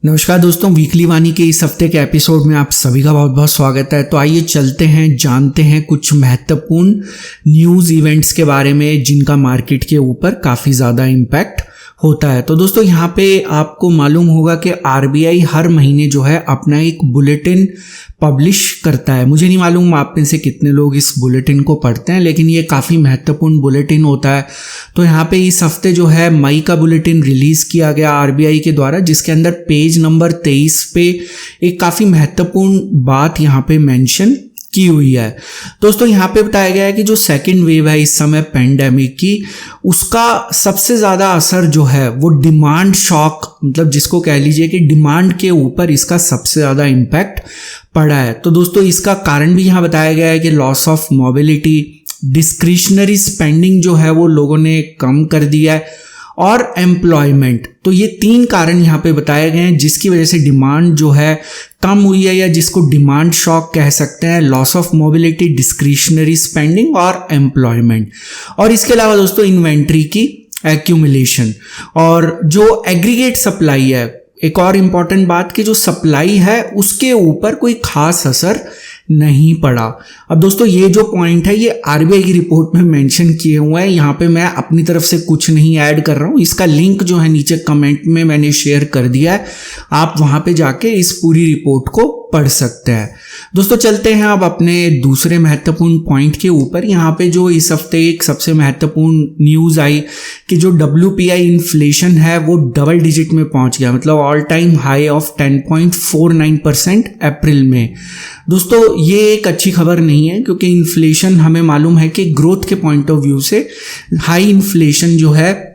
नमस्कार दोस्तों, वीकली वाणी के इस हफ्ते के एपिसोड में आप सभी का बहुत बहुत स्वागत है। तो आइए चलते हैं, जानते हैं कुछ महत्वपूर्ण न्यूज़ इवेंट्स के बारे में जिनका मार्केट के ऊपर काफ़ी ज़्यादा इम्पैक्ट होता है। तो दोस्तों यहाँ पे आपको मालूम होगा कि आरबीआई हर महीने जो है अपना एक बुलेटिन पब्लिश करता है। मुझे नहीं मालूम आप में से कितने लोग इस बुलेटिन को पढ़ते हैं, लेकिन ये काफ़ी महत्वपूर्ण बुलेटिन होता है। तो यहाँ पे इस हफ्ते जो है मई का बुलेटिन रिलीज़ किया गया आरबीआई के द्वारा, जिसके अंदर पेज नंबर 23 पे एक काफ़ी महत्वपूर्ण बात यहाँ पे मेंशन की हुई है। दोस्तों यहाँ पे बताया गया है कि जो सेकेंड वेव है इस समय पेंडेमिक की, उसका सबसे ज़्यादा असर जो है वो डिमांड शॉक, मतलब जिसको कह लीजिए कि डिमांड के ऊपर इसका सबसे ज़्यादा इम्पैक्ट पड़ा है। तो दोस्तों इसका कारण भी यहाँ बताया गया है कि loss of mobility, discretionary spending जो है वो लोगों ने कम कर दिया है, और एम्प्लॉयमेंट। तो ये तीन कारण यहाँ पे बताए गए हैं जिसकी वजह से डिमांड जो है कम हुई है, या जिसको डिमांड शॉक कह सकते हैं। Loss of mobility, discretionary spending और एम्प्लॉयमेंट। और इसके अलावा दोस्तों इन्वेंट्री की एक्यूमुलेशन और जो एग्रीगेट सप्लाई है। एक और इम्पॉर्टेंट बात कि जो सप्लाई है उसके ऊपर कोई खास असर नहीं पड़ा। अब दोस्तों ये जो पॉइंट है ये आरबीआई की रिपोर्ट में मेंशन किए हुए हैं। यहाँ पे मैं अपनी तरफ से कुछ नहीं ऐड कर रहा हूँ। इसका लिंक जो है नीचे कमेंट में मैंने शेयर कर दिया है, आप वहाँ पे जाके इस पूरी रिपोर्ट को पढ़ सकते हैं। दोस्तों चलते हैं अब अपने दूसरे महत्वपूर्ण पॉइंट के ऊपर। यहाँ पे जो इस हफ्ते एक सबसे महत्वपूर्ण न्यूज़ आई कि जो WPI इन्फ्लेशन है वो डबल डिजिट में पहुँच गया, मतलब ऑल टाइम हाई ऑफ 10.49% अप्रैल में। दोस्तों ये एक अच्छी खबर नहीं है, क्योंकि इन्फ्लेशन हमें मालूम है कि ग्रोथ के पॉइंट ऑफ व्यू से हाई इन्फ्लेशन जो है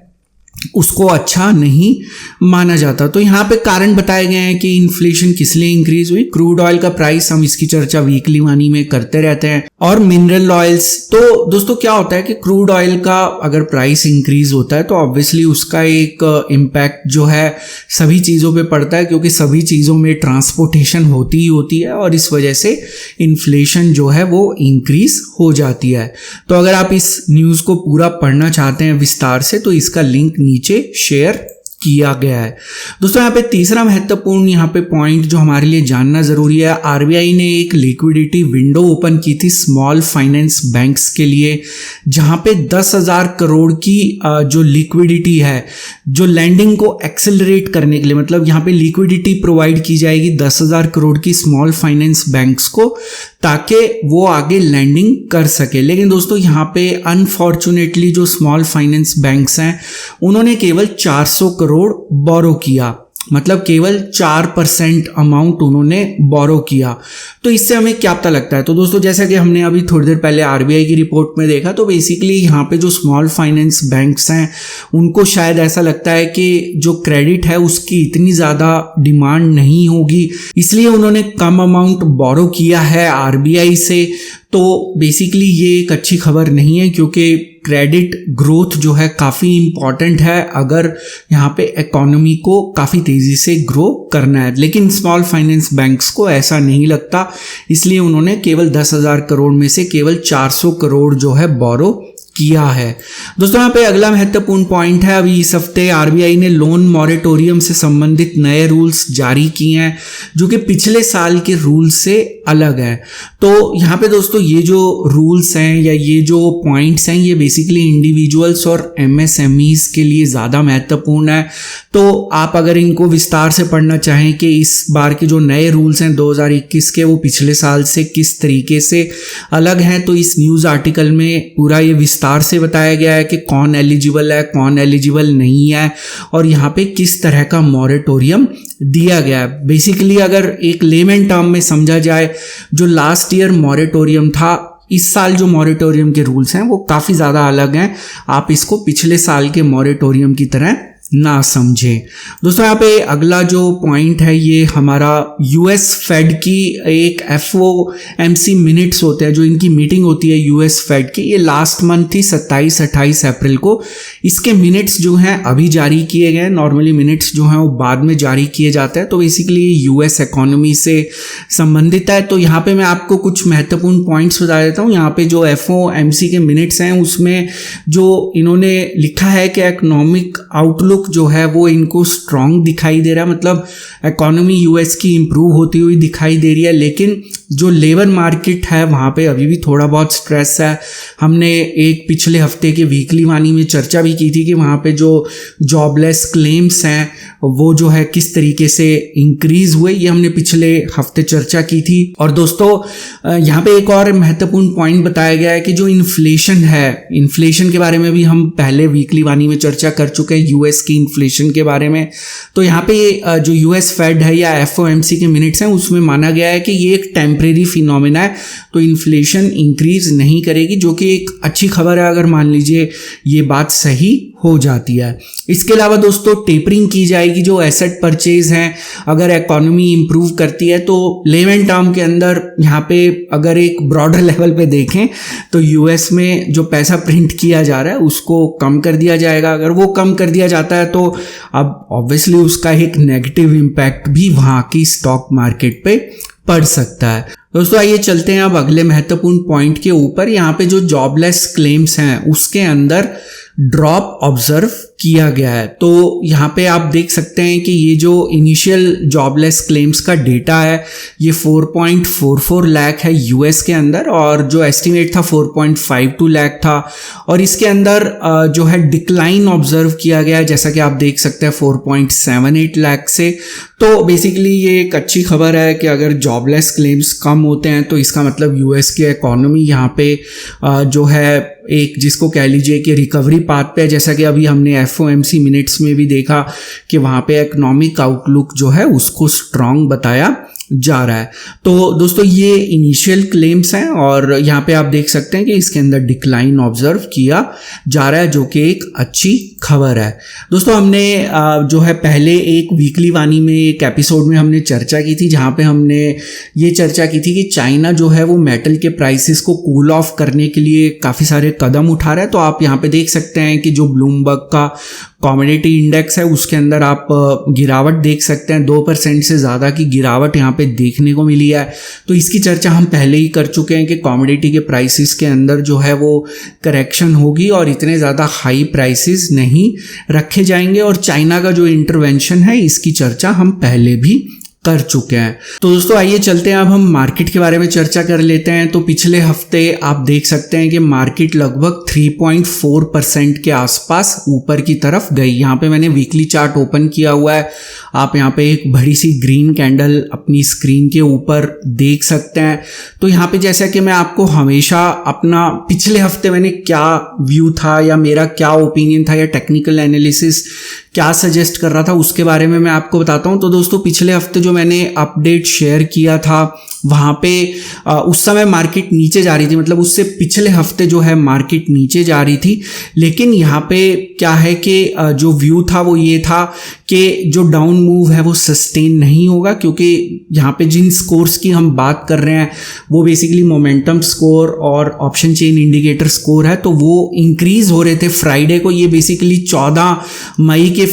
उसको अच्छा नहीं माना जाता। तो यहाँ पे कारण बताए गए हैं कि इन्फ्लेशन किस लिए इंक्रीज हुई। क्रूड ऑयल का प्राइस, हम इसकी चर्चा वीकली वाणी में करते रहते हैं, और मिनरल ऑयल्स। तो दोस्तों क्या होता है कि क्रूड ऑयल का अगर प्राइस इंक्रीज होता है तो ऑब्वियसली उसका एक इम्पैक्ट जो है सभी चीज़ों पे पड़ता है, क्योंकि सभी चीज़ों में ट्रांसपोर्टेशन होती ही होती है, और इस वजह से इन्फ्लेशन जो है वो इंक्रीज हो जाती है। तो अगर आप इस न्यूज़ को पूरा पढ़ना चाहते हैं विस्तार से तो इसका लिंक नीचे शेयर किया गया है। दोस्तों यहाँ पे तीसरा महत्वपूर्ण यहाँ पे पॉइंट जो हमारे लिए जानना जरूरी है, आरबीआई ने एक लिक्विडिटी विंडो ओपन की थी स्मॉल फाइनेंस बैंक्स के लिए, जहाँ पे 10,000 करोड़ की जो लिक्विडिटी है, जो लैंडिंग को एक्सेलरेट करने के लिए, मतलब यहाँ पे लिक्विडिटी प्रोवाइड की जाएगी 10,000 करोड़ की स्मॉल फाइनेंस बैंक्स को, ताकि वो आगे लैंडिंग कर सके। लेकिन दोस्तों यहाँ पे अनफॉर्चुनेटली जो स्मॉल फाइनेंस बैंक्स हैं उन्होंने केवल 400 करोड़ बोरो किया, मतलब केवल 4% अमाउंट उन्होंने बोरो किया। तो इससे हमें क्या पता लगता है? तो दोस्तों जैसा कि हमने अभी थोड़ी देर पहले आरबीआई की रिपोर्ट में देखा, तो बेसिकली यहाँ पे जो स्मॉल फाइनेंस बैंक्स हैं उनको शायद ऐसा लगता है कि जो क्रेडिट है उसकी इतनी ज़्यादा डिमांड नहीं होगी, इसलिए उन्होंने कम अमाउंट बोरो किया है आरबीआई से। तो बेसिकली ये एक अच्छी खबर नहीं है, क्योंकि क्रेडिट ग्रोथ जो है काफ़ी इम्पॉर्टेंट है अगर यहाँ पे इकोनॉमी को काफ़ी तेज़ी से ग्रो करना है। लेकिन स्मॉल फाइनेंस बैंक्स को ऐसा नहीं लगता, इसलिए उन्होंने केवल 10,000 करोड़ में से केवल 400 करोड़ जो है बोरो किया है। दोस्तों यहाँ पे अगला महत्वपूर्ण पॉइंट है, अभी इस हफ्ते आरबीआई ने लोन मॉरेटोरियम से संबंधित नए रूल्स जारी किए हैं जो कि पिछले साल के रूल्स से अलग है। तो यहाँ पे दोस्तों ये जो रूल्स हैं या ये जो पॉइंट्स हैं ये बेसिकली इंडिविजुअल्स और एमएसएमईज के लिए ज़्यादा महत्वपूर्ण है। तो आप अगर इनको विस्तार से पढ़ना चाहें कि इस बार के जो नए रूल्स हैं 2021 के, वो पिछले साल से किस तरीके से अलग हैं, तो इस न्यूज़ आर्टिकल में पूरा ये विस्तार से बताया गया है कि कौन एलिजिबल है, कौन एलिजिबल नहीं है, और यहाँ पे किस तरह का मॉरेटोरियम दिया गया है। बेसिकली अगर एक लेमन टर्म में समझा जाए, जो लास्ट ईयर मॉरेटोरियम था, इस साल जो मॉरेटोरियम के रूल्स हैं वो काफ़ी ज़्यादा अलग हैं। आप इसको पिछले साल के मॉरेटोरियम की तरह ना समझें। दोस्तों यहाँ पे अगला जो पॉइंट है ये हमारा यूएस फेड की एक FOMC मिनट्स होते हैं, जो इनकी मीटिंग होती है यूएस फेड की, ये लास्ट मंथ थी 27-28 अप्रैल को। इसके मिनट्स जो हैं अभी जारी किए गए। नॉर्मली मिनट्स जो हैं वो बाद में जारी किए जाते हैं। तो बेसिकली यूएस इकोनॉमी से संबंधित है। तो यहाँ पे मैं आपको कुछ महत्वपूर्ण पॉइंट्स बता देता हूँ। यहाँ पे जो FOMC के मिनट्स हैं उसमें जो इन्होंने लिखा है कि इकोनॉमिक आउटलुक आउटलुक जो है वो इनको स्ट्रांग दिखाई दे रहा है, मतलब इकोनॉमी यूएस की इम्प्रूव होती हुई दिखाई दे रही है। लेकिन जो लेबर मार्केट है वहाँ पे अभी भी थोड़ा बहुत स्ट्रेस है। हमने एक पिछले हफ्ते के वीकली वानी में चर्चा भी की थी कि वहाँ पे जो जॉबलेस क्लेम्स हैं वो जो है किस तरीके से इंक्रीज हुए, ये हमने पिछले हफ्ते चर्चा की थी। और दोस्तों यहाँ पे एक और महत्वपूर्ण पॉइंट बताया गया है कि जो इन्फ्लेशन है, इन्फ्लेशन के बारे में भी हम पहले वीकली वानी में चर्चा कर चुके हैं यूएस की इन्फ्लेशन के बारे में। तो यहाँ पे जो यूएस फेड है या एफओएमसी के मिनट्स हैं उसमें माना गया है कि ये एक टेम्परेरी फिनोमेना है, तो इन्फ्लेशन इंक्रीज नहीं करेगी, जो कि एक अच्छी खबर है अगर मान लीजिए ये बात सही हो जाती है। इसके अलावा दोस्तों टेपरिंग की जाएगी जो एसेट परचेज हैं, अगर इकोनॉमी इंप्रूव करती है तो लेवन टर्म के अंदर यहाँ पे अगर एक ब्रॉडर लेवल पे देखें तो यूएस में जो पैसा प्रिंट किया जा रहा है उसको कम कर दिया जाएगा। अगर वो कम कर दिया जाता है तो अब ऑब्वियसली उसका एक नेगेटिव इम्पैक्ट भी वहाँ की स्टॉक मार्केट पे पड़ सकता है। दोस्तों आइए चलते हैं अब अगले महत्वपूर्ण पॉइंट के ऊपर। यहाँ पे जो जॉबलेस क्लेम्स हैं उसके अंदर ड्रॉप ऑब्जर्व किया गया है। तो यहाँ पे आप देख सकते हैं कि ये जो इनिशियल जॉबलेस क्लेम्स का डेटा है ये 4.44 लाख है यूएस के अंदर, और जो एस्टिमेट था 4.52 लाख था। और इसके अंदर जो है डिक्लाइन ऑब्जर्व किया गया है, जैसा कि आप देख सकते हैं 4.78 लाख से। तो बेसिकली ये एक अच्छी खबर है कि अगर जॉबलेस क्लेम्स कम होते हैं तो इसका मतलब यूएस की इकोनॉमी यहाँ पे जो है एक जिसको कह लीजिए कि रिकवरी पाथ पे है, जैसा कि अभी हमने एफओएमसी मिनट्स में भी देखा कि वहाँ पे इकोनॉमिक आउटलुक जो है उसको स्ट्रांग बताया जा रहा है। तो दोस्तों ये इनिशियल क्लेम्स हैं और यहाँ पे आप देख सकते हैं कि इसके अंदर डिक्लाइन ऑब्जर्व किया जा रहा है, जो कि एक अच्छी खबर है। दोस्तों हमने जो है पहले एक वीकली वानी में एक एपिसोड में हमने चर्चा की थी, जहाँ पे हमने ये चर्चा की थी कि चाइना जो है वो मेटल के प्राइसेस को कूल ऑफ करने के लिए काफ़ी सारे कदम उठा रहा है। तो आप यहाँ पे देख सकते हैं कि जो ब्लूमबर्ग का कमोडिटी इंडेक्स है उसके अंदर आप गिरावट देख सकते हैं, 2% से ज़्यादा की गिरावट यहाँ पे देखने को मिली है। तो इसकी चर्चा हम पहले ही कर चुके हैं कि कमोडिटी के प्राइसेस के अंदर जो है वो करेक्शन होगी और इतने ज़्यादा हाई प्राइसेस नहीं रखे जाएंगे, और चाइना का जो इंटरवेंशन है इसकी चर्चा हम पहले भी कर चुके हैं। तो दोस्तों आइए चलते हैं अब हम मार्केट के बारे में चर्चा कर लेते हैं। तो पिछले हफ्ते आप देख सकते हैं कि मार्केट लगभग 3.4% के आसपास ऊपर की तरफ गई। यहाँ पे मैंने वीकली चार्ट ओपन किया हुआ है, आप यहाँ पे एक बड़ी सी ग्रीन कैंडल अपनी स्क्रीन के ऊपर देख सकते हैं। तो यहाँ पे जैसा कि मैं आपको हमेशा अपना पिछले हफ्ते मैंने क्या व्यू था या मेरा क्या ओपिनियन था या टेक्निकल एनालिसिस क्या सजेस्ट कर रहा था उसके बारे में मैं आपको बताता हूँ। तो दोस्तों पिछले हफ्ते जो मैंने अपडेट शेयर किया था वहाँ पे उस समय मार्केट नीचे जा रही थी, मतलब उससे पिछले हफ्ते जो है मार्केट नीचे जा रही थी। लेकिन यहाँ पे क्या है कि जो व्यू था वो ये था कि जो डाउन मूव है वो सस्टेन नहीं होगा, क्योंकि यहाँ पे जिन स्कोर्स की हम बात कर रहे हैं वो बेसिकली मोमेंटम स्कोर और ऑप्शन चेन इंडिकेटर स्कोर है। तो वो इंक्रीज हो रहे थे फ्राइडे को, ये बेसिकली 14 मई के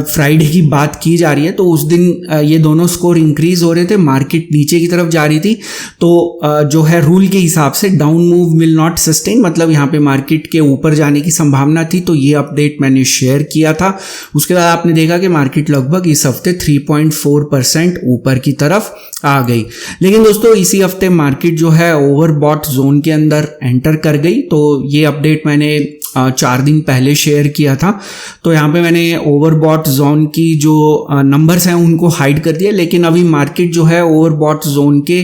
फ्राइडे की बात की जा रही है। तो उस दिन ये दोनों स्कोर इंक्रीज हो रहे थे, मार्केट नीचे की तरफ जा रही थी। तो जो है रूल के हिसाब से down move will not sustain, मतलब यहाँ पे मार्केट के ऊपर जाने की संभावना थी। तो ये अपडेट मैंने शेयर किया था। उसके बाद आपने देखा कि मार्केट लगभग इस हफ्ते 3.4% ऊपर की तरफ आ गई। लेकिन दोस्तों इसी हफ्ते मार्केट जो है ओवरबॉट जोन के अंदर एंटर कर गई। तो ये अपडेट मैंने 4 दिन पहले शेयर किया था। तो यहाँ पे मैंने ओवरबॉट जोन की जो नंबर्स हैं उनको हाइड कर दिया, लेकिन अभी मार्केट जो है ओवरबॉट जोन के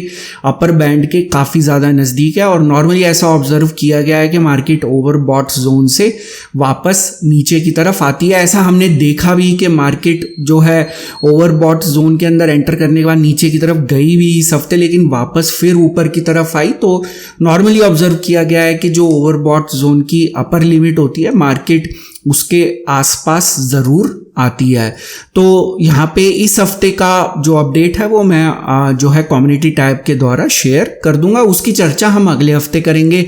अपर बैंड के काफ़ी ज़्यादा नज़दीक है। और नॉर्मली ऐसा ऑब्जर्व किया गया है कि मार्केट ओवरबॉट जोन से वापस नीचे की तरफ आती है। ऐसा हमने देखा भी कि मार्केट जो है ओवरबॉट जोन के अंदर एंटर करने के बाद नीचे की तरफ गई भी इस हफ्ते, लेकिन वापस फिर ऊपर की तरफ आई। तो नॉर्मली ऑब्जर्व किया गया है कि जो ओवरबॉट जोन की अपर लिमिट होती है मार्केट उसके आसपास ज़रूर आती है। तो यहाँ पे इस हफ्ते का जो अपडेट है वो मैं जो है कम्युनिटी टैब के द्वारा शेयर कर दूंगा। उसकी चर्चा हम अगले हफ्ते करेंगे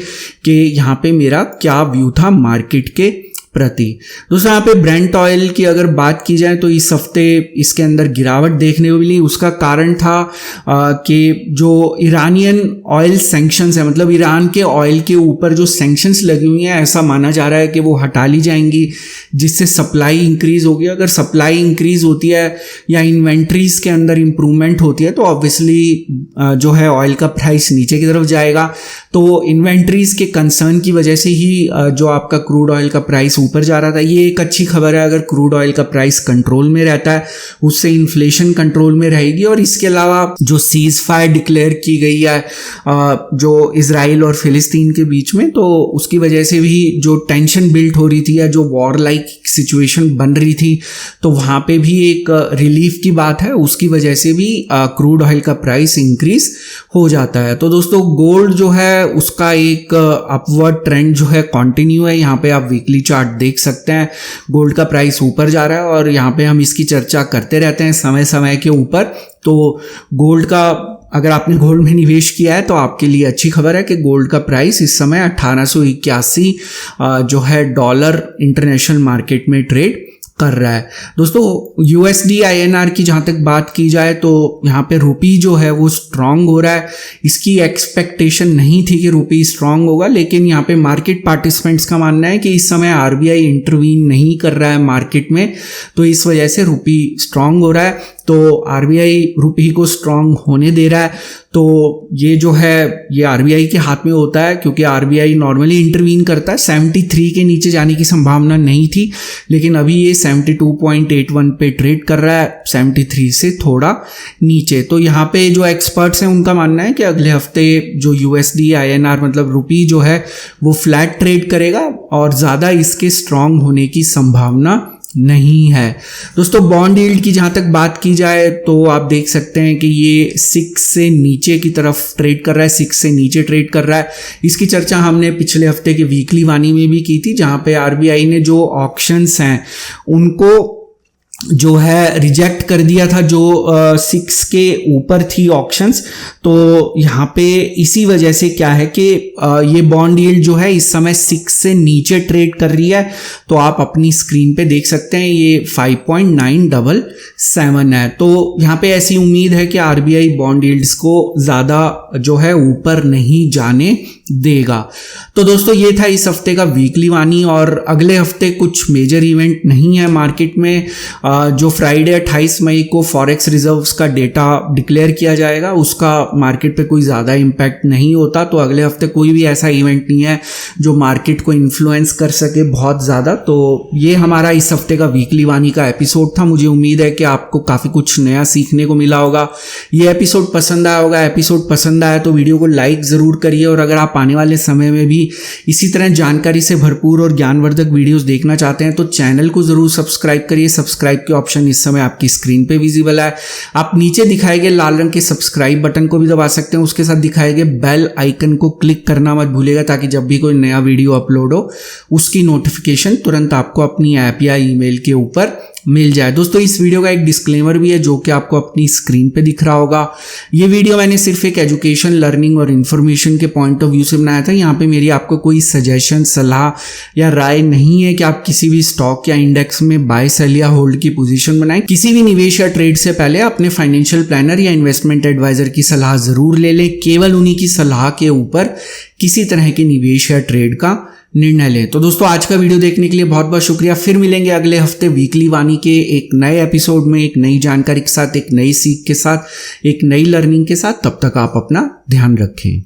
कि यहाँ पे मेरा क्या व्यू था मार्केट के प्रति। दोस्तों यहाँ पे ब्रेंट ऑयल की अगर बात की जाए तो इस हफ्ते इसके अंदर गिरावट देखने को मिली। उसका कारण था कि जो ईरानियन ऑयल सैंक्शंस है, मतलब ईरान के ऑयल के ऊपर जो सैंक्शंस लगी हुई हैं, ऐसा माना जा रहा है कि वो हटा ली जाएंगी, जिससे सप्लाई इंक्रीज होगी। अगर सप्लाई इंक्रीज होती है या इन्वेंट्रीज के अंदर इंप्रूवमेंट होती है तो ऑब्वियसली जो है ऑयल का प्राइस नीचे की तरफ जाएगा। तो इन्वेंट्रीज के कंसर्न की वजह से ही जो आपका क्रूड ऑयल का प्राइस ऊपर जा रहा था। ये एक अच्छी खबर है, अगर क्रूड ऑयल का प्राइस कंट्रोल में रहता है उससे इन्फ्लेशन कंट्रोल में रहेगी। और इसके अलावा जो सीज फायर डिक्लेयर की गई है जो इजराइल और फिलिस्तीन के बीच में, तो उसकी वजह से भी जो टेंशन बिल्ट हो रही थी या जो वॉर लाइक सिचुएशन बन रही थी, तो वहाँ पे भी एक रिलीफ की बात है। उसकी वजह से भी क्रूड ऑयल का प्राइस इंक्रीज हो जाता है। तो दोस्तों गोल्ड जो है उसका एक अपवर्ड ट्रेंड जो है कंटिन्यू है। यहाँ पे आप वीकली चार्ट देख सकते हैं, गोल्ड का प्राइस ऊपर जा रहा है और यहाँ पे हम इसकी चर्चा करते रहते हैं समय समय के ऊपर। तो गोल्ड का अगर आपने गोल्ड में निवेश किया है तो आपके लिए अच्छी खबर है कि गोल्ड का प्राइस इस समय 1881 जो है डॉलर इंटरनेशनल मार्केट में ट्रेड कर रहा है। दोस्तों USD INR की जहाँ तक बात की जाए तो यहाँ पे रुपी जो है वो स्ट्रांग हो रहा है। इसकी एक्सपेक्टेशन नहीं थी कि रुपी स्ट्रांग होगा, लेकिन यहाँ पे मार्केट पार्टिसिपेंट्स का मानना है कि इस समय RBI इंटरवीन नहीं कर रहा है मार्केट में, तो इस वजह से रुपी स्ट्रांग हो रहा है। तो RBI रुपी को स्ट्रांग होने दे रहा है। तो ये जो है ये RBI के हाथ में होता है, क्योंकि RBI नॉर्मली इंटरवीन करता है। 73 के नीचे जाने की संभावना नहीं थी, लेकिन अभी ये 72.81 पे ट्रेड कर रहा है, 73 से थोड़ा नीचे। तो यहाँ पे जो एक्सपर्ट्स हैं उनका मानना है कि अगले हफ्ते जो USD INR मतलब रुपी जो है वो फ्लैट ट्रेड करेगा और ज़्यादा इसके स्ट्रांग होने की संभावना नहीं है। दोस्तों बॉन्ड यील्ड की जहाँ तक बात की जाए तो आप देख सकते हैं कि ये 6 से नीचे की तरफ ट्रेड कर रहा है, 6 से नीचे ट्रेड कर रहा है। इसकी चर्चा हमने पिछले हफ्ते के वीकली वाणी में भी की थी, जहाँ पे RBI ने जो ऑक्शंस हैं उनको जो है रिजेक्ट कर दिया था, जो 6 के ऊपर थी ऑक्शंस। तो यहाँ पे इसी वजह से क्या है कि ये बॉन्ड यील्ड जो है इस समय 6 से नीचे ट्रेड कर रही है। तो आप अपनी स्क्रीन पे देख सकते हैं ये 5.977 है। तो यहाँ पे ऐसी उम्मीद है कि RBI बॉन्ड यील्ड्स को ज़्यादा जो है ऊपर नहीं जाने देगा। तो दोस्तों ये था इस हफ्ते का वीकली वाणी। और अगले हफ्ते कुछ मेजर इवेंट नहीं है मार्केट में। जो फ्राइडे 28 मई को फॉरेक्स रिजर्व्स का डेटा डिक्लेयर किया जाएगा, उसका मार्केट पे कोई ज़्यादा इम्पैक्ट नहीं होता। तो अगले हफ्ते कोई भी ऐसा इवेंट नहीं है जो मार्केट को इन्फ्लुएंस कर सके बहुत ज़्यादा। तो ये हमारा इस हफ्ते का वीकली वाणी का एपिसोड था। मुझे उम्मीद है कि आपको काफ़ी कुछ नया सीखने को मिला होगा। ये एपिसोड पसंद आया होगा। एपिसोड पसंद आया तो वीडियो को लाइक ज़रूर करिए, और अगर आप आने वाले समय में भी इसी तरह जानकारी से भरपूर और ज्ञानवर्धक वीडियोस देखना चाहते हैं तो चैनल को ज़रूर सब्सक्राइब करिए। सब्सक्राइब के ऑप्शन इस समय आपकी स्क्रीन पे विजिबल है। आप नीचे दिखाए गए लाल रंग के सब्सक्राइब बटन को भी दबा सकते हैं, उसके साथ दिखाए गए बेल आइकन को क्लिक करना मत भूलिएगा, ताकि जब भी कोई नया वीडियो अपलोड हो उसकी नोटिफिकेशन तुरंत आपको अपनी ऐप या ईमेल के ऊपर मिल जाए। दोस्तों इस वीडियो का एक डिस्क्लेमर भी है जो कि आपको अपनी स्क्रीन पे दिख रहा होगा। ये वीडियो मैंने सिर्फ एक एजुकेशन, लर्निंग और इन्फॉर्मेशन के पॉइंट ऑफ व्यू से बनाया था। यहाँ पे मेरी आपको कोई सजेशन, सलाह या राय नहीं है कि आप किसी भी स्टॉक या इंडेक्स में बाय, सेल या होल्ड की पोजीशन बनाएं। किसी भी निवेश या ट्रेड से पहले अपने फाइनेंशियल प्लानर या इन्वेस्टमेंट एडवाइजर की सलाह जरूर ले लें। केवल उन्हीं की सलाह के ऊपर किसी तरह के निवेश या ट्रेड का निर्णय लें। तो दोस्तों आज का वीडियो देखने के लिए बहुत बहुत शुक्रिया। फिर मिलेंगे अगले हफ्ते वीकली वाणी के एक नए एपिसोड में, एक नई जानकारी के साथ, एक नई सीख के साथ, एक नई लर्निंग के साथ। तब तक आप अपना ध्यान रखें।